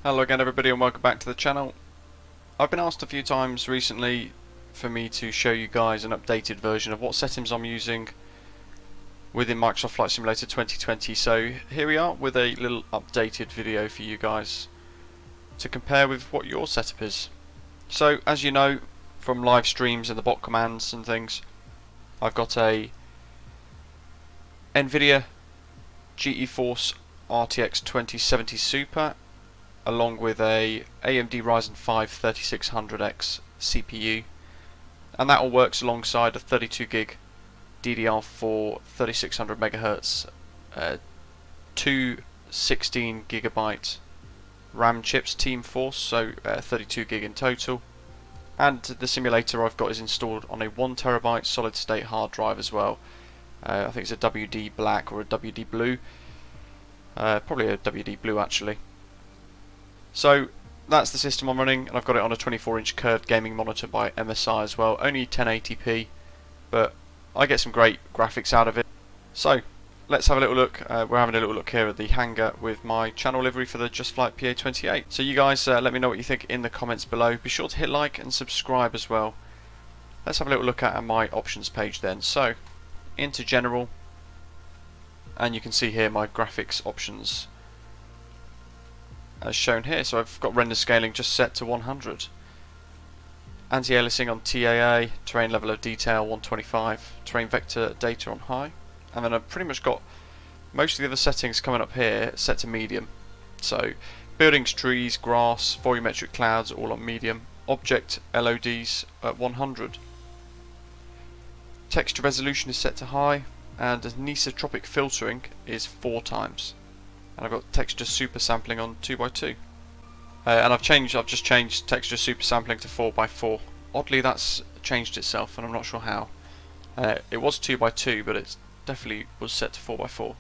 Hello again everybody and welcome back to the channel. I've been asked a few times recently for me to show you guys an updated version of what settings I'm using within Microsoft Flight Simulator 2020, so here we are with a little updated video for you guys to compare with what your setup is. So as you know from live streams and the bot commands and things, I've got a NVidia GeForce RTX 2070 Super along with a AMD Ryzen 5 3600X CPU, and that all works alongside a 32GB DDR4 3600MHz, two 16GB RAM chips, TeamForce, so 32GB in total, and the simulator I've got is installed on a 1TB solid state hard drive as well. I think it's a WD Black or a WD Blue, probably a WD Blue actually. So that's the system I'm running, and I've got it on a 24-inch curved gaming monitor by MSI as well, only 1080p, but I get some great graphics out of it. So let's have a little look. We're having a little look here at the hangar with my channel livery for the Just Flight PA28. So you guys let me know what you think in the comments below. Be sure to hit like and subscribe as well. Let's have a little look at my options page then. So into general, and you can see here my graphics options as shown here. So I've got render scaling just set to 100, anti-aliasing on TAA, terrain level of detail 125, terrain vector data on high, and then I've pretty much got most of the other settings coming up here set to medium. So buildings, trees, grass, volumetric clouds all on medium, object LODs at 100, texture resolution is set to high, and anisotropic filtering is 4 times. And I've got texture super sampling on 2x2, and I've just changed texture super sampling to 4x4. Oddly, that's changed itself, and I'm not sure how. It was 2x2, but it definitely was set to 4x4.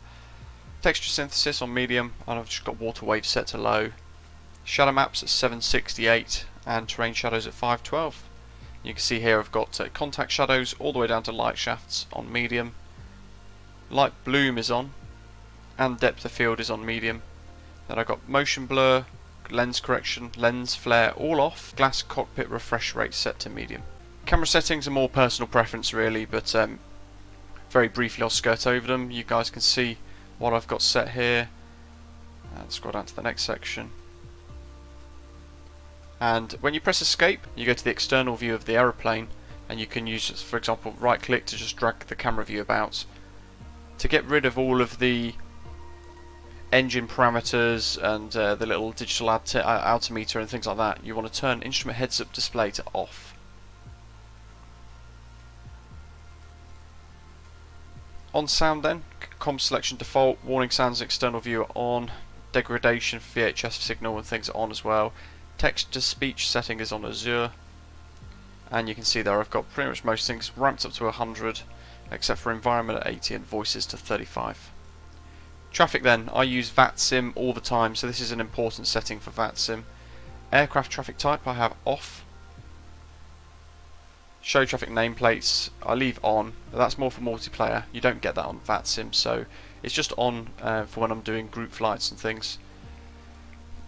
Texture synthesis on medium, and I've just got water waves set to low. Shadow maps at 768, and terrain shadows at 512. You can see here I've got contact shadows all the way down to light shafts on medium. Light bloom is on, and depth of field is on medium. Then I've got motion blur, lens correction, lens flare all off, glass cockpit refresh rate set to medium. Camera settings are more personal preference really, but very briefly I'll skirt over them. You guys can see what I've got set here, and scroll down to the next section. And when you press escape, you go to the external view of the aeroplane, and you can use, for example, right click to just drag the camera view about. To get rid of all of the engine parameters and the little digital altimeter and things like that, you want to turn instrument heads up display to off. On sound then, comm selection default, warning sounds external view are on, degradation for VHF signal and things are on as well. Text to speech setting is on Azure, and you can see there I've got pretty much most things ramped up to 100 except for environment at 80 and voices to 35. Traffic then, I use VATSIM all the time, so this is an important setting for VATSIM. Aircraft traffic type I have off. Show traffic nameplates I leave on, but that's more for multiplayer. You don't get that on VATSIM, so it's just on for when I'm doing group flights and things.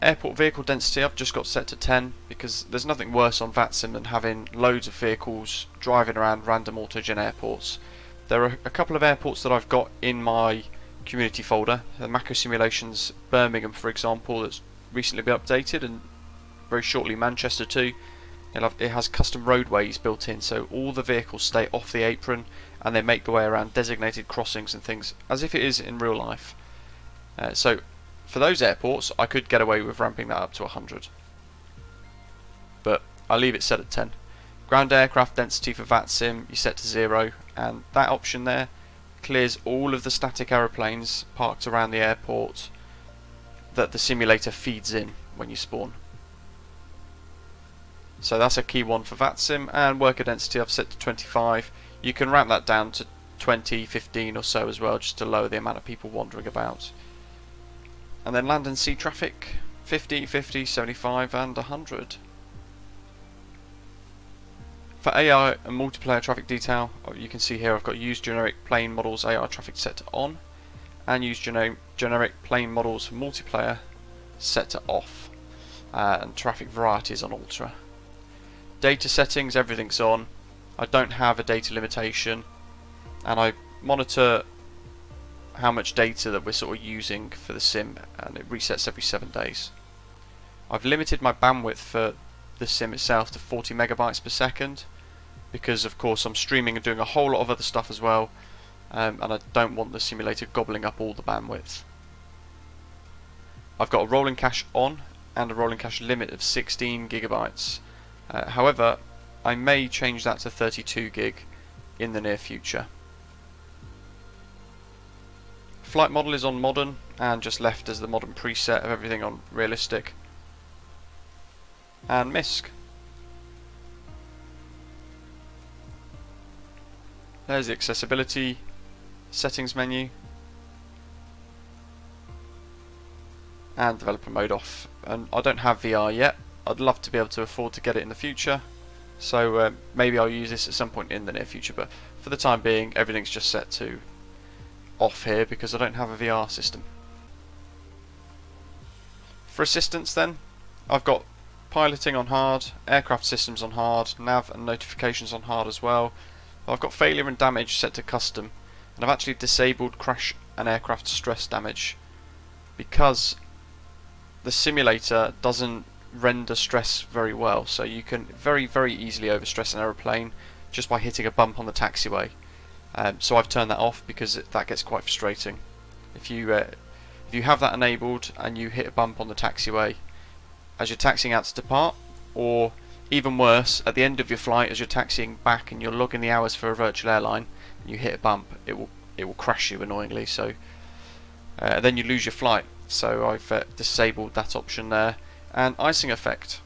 Airport vehicle density I've just got set to 10, because there's nothing worse on VATSIM than having loads of vehicles driving around random autogen airports. There are a couple of airports that I've got in my community folder. The Macro Simulations Birmingham, for example, that's recently been updated, and very shortly Manchester too. It has custom roadways built in, so all the vehicles stay off the apron and they make their way around designated crossings and things as if it is in real life. So for those airports I could get away with ramping that up to 100, but I leave it set at 10. Ground aircraft density for VATSIM you set to 0, and that option there clears all of the static aeroplanes parked around the airport that the simulator feeds in when you spawn. So that's a key one for VATSIM. And worker density I've set to 25. You can ramp that down to 20, 15 or so as well, just to lower the amount of people wandering about. And then land and sea traffic 50, 50, 75 and 100. For AI and multiplayer traffic detail, you can see here I've got use generic plane models AI traffic set to on, and use generic plane models for multiplayer set to off. and traffic variety is on ultra. Data settings, everything's on. I don't have a data limitation, and I monitor how much data that we're sort of using for the sim, and it resets every 7 days. I've limited my bandwidth for the sim itself to 40 megabytes per second, because of course I'm streaming and doing a whole lot of other stuff as well, and I don't want the simulator gobbling up all the bandwidth. I've got a rolling cache on and a rolling cache limit of 16 gigabytes. However, I may change that to 32 gig in the near future. Flight model is on modern and just left as the modern preset of everything on realistic. And MISC. There's the accessibility settings menu. And developer mode off. And I don't have VR yet. I'd love to be able to afford to get it in the future, so maybe I'll use this at some point in the near future, but for the time being everything's just set to off here because I don't have a VR system. For assistance then, I've got piloting on hard, aircraft systems on hard, nav and notifications on hard as well. I've got failure and damage set to custom, and I've actually disabled crash and aircraft stress damage because the simulator doesn't render stress very well, so you can very easily overstress an aeroplane just by hitting a bump on the taxiway. So I've turned that off because that gets quite frustrating. If you have that enabled and you hit a bump on the taxiway as you're taxiing out to depart, or even worse, at the end of your flight as you're taxiing back and you're logging the hours for a virtual airline and you hit a bump, it will crash you annoyingly, so then you lose your flight. So I've disabled that option there. And icing effect,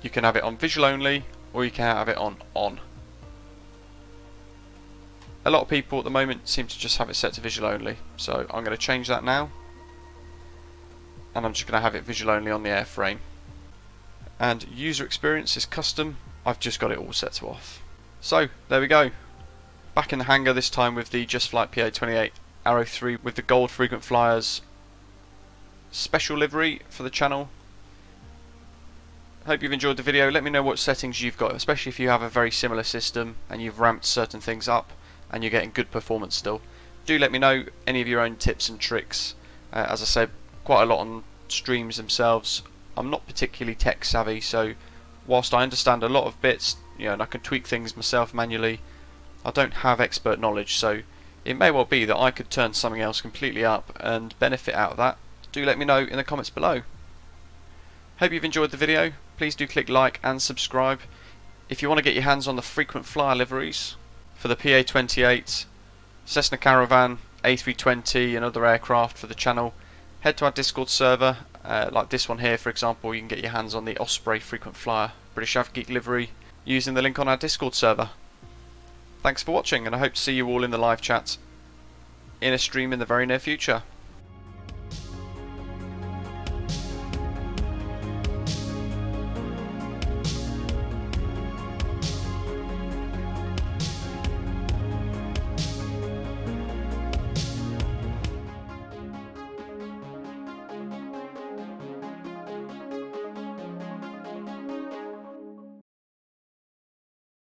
you can have it on visual only or you can have it on. A lot of people at the moment seem to just have it set to visual only, so I'm going to change that now, and I'm just going to have it visual only on the airframe. And user experience is custom, I've just got it all set to off. So there we go, back in the hangar this time with the Just Flight PA28 Arrow 3 with the gold frequent flyers special livery for the channel. Hope you've enjoyed the video. Let me know what settings you've got, especially if you have a very similar system and you've ramped certain things up and you're getting good performance still. Do let me know any of your own tips and tricks. As I said, quite a lot on streams themselves. I'm not particularly tech savvy, so whilst I understand a lot of bits, and I can tweak things myself manually, I don't have expert knowledge, so it may well be that I could turn something else completely up and benefit out of that. Do let me know in the comments below. Hope you've enjoyed the video. Please do click like and subscribe. If you want to get your hands on the frequent flyer liveries for the PA28, Cessna Caravan, A320 and other aircraft for the channel, head to our Discord server. Like this one here for example, you can get your hands on the Osprey frequent flyer British Avgeek livery using the link on our Discord server. Thanks for watching, and I hope to see you all in the live chat in a stream in the very near future.